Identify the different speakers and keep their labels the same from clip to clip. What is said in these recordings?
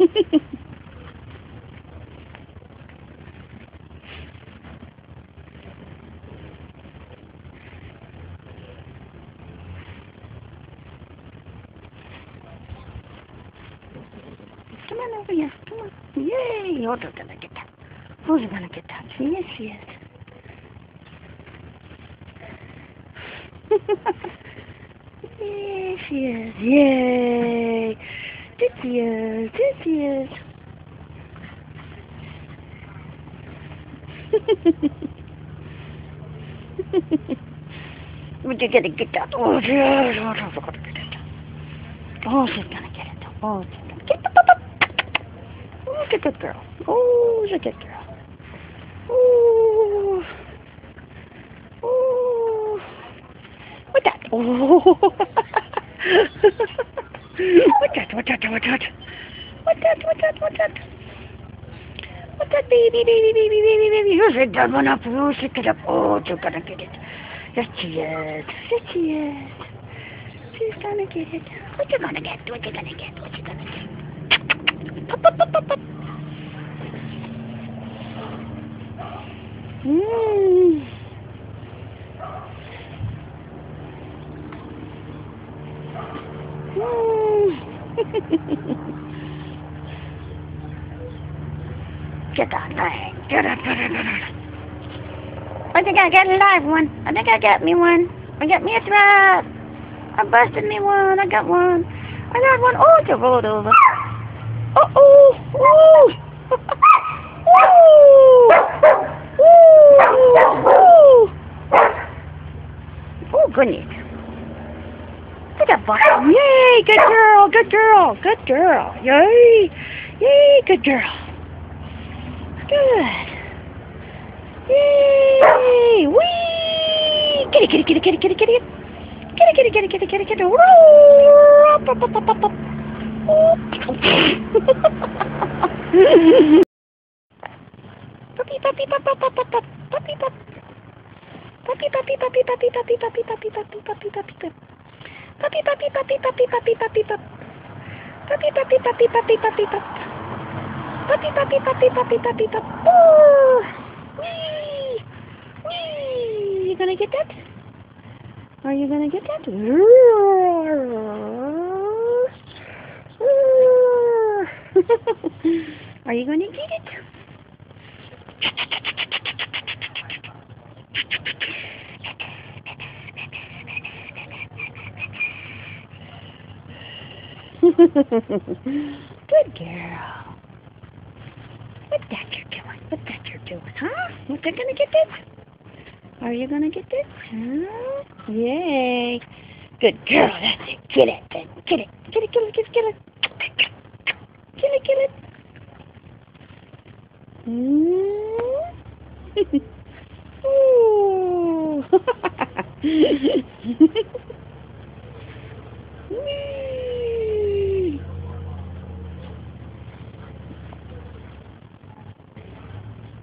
Speaker 1: Come on over here. Come on. Yay! Who's gonna get that? Who's gonna get that? Yes, she is. Yes, she is. Yay! There she is. There she is. But you gotta get that. Oh, yes. Oh, she's gonna get it. Oh, she's gonna get it. Oh, she's gonna get it. Oh, she's a good girl. Oh, she's a good girl. Oh. Oh. What's that? Oh. What's that? What's that? What's that? What's that? What's that? What's that? What's that, baby, baby, baby, baby, baby? Here's a dead one up. Oh, she's gonna. Oh, she's gonna get it. Yes, she is. Yes, she is. She's gonna get it. What you gonna get? What you gonna get? What you gonna get? Pop, pop, pop, pop, pop. Mmm. Get that thing. Get it, get it, get it. I think I got a live one. I think I got me one. I got me a trap. I busted me one. I got one. I got one. Oh, it's a rolled over. Uh-oh. Ooh. Ooh. Oh, goodness. Look at that box. Yay, good girl, good girl, good girl. Yay. Yay, good girl. Good. Yay! Whee! Kitty, kitty, kitty, kitty, kitty, kitty. Kitty, kitty, kitty, kitty, kitty, kitty. Roll! Up, up, up, up, up, up. Puppy, puppy, pup, pup, pup, pup, pup. Puppy, pup. Puppy, puppy, puppy, puppy, puppy, puppy, puppy, puppy, puppy, puppy, pup. Puppy, puppy, puppy, puppy, puppy, puppy, pup. Puppy, puppy, puppy, puppy, puppy, pup. Puppy, puppy, puppy, puppy, puppy, pup. Oh! Whee! Whee! You gonna get that? Are you gonna get that? Are you gonna get it? Good girl. What's that you're doing? What's that you're doing, huh? What, they're gonna get this? Are you gonna get this? Huh? Yay. Good girl, that's it. Get it, then. Get it. Get it, get it, get it, get it. Get it, get it. Ooh.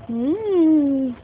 Speaker 1: Mmm.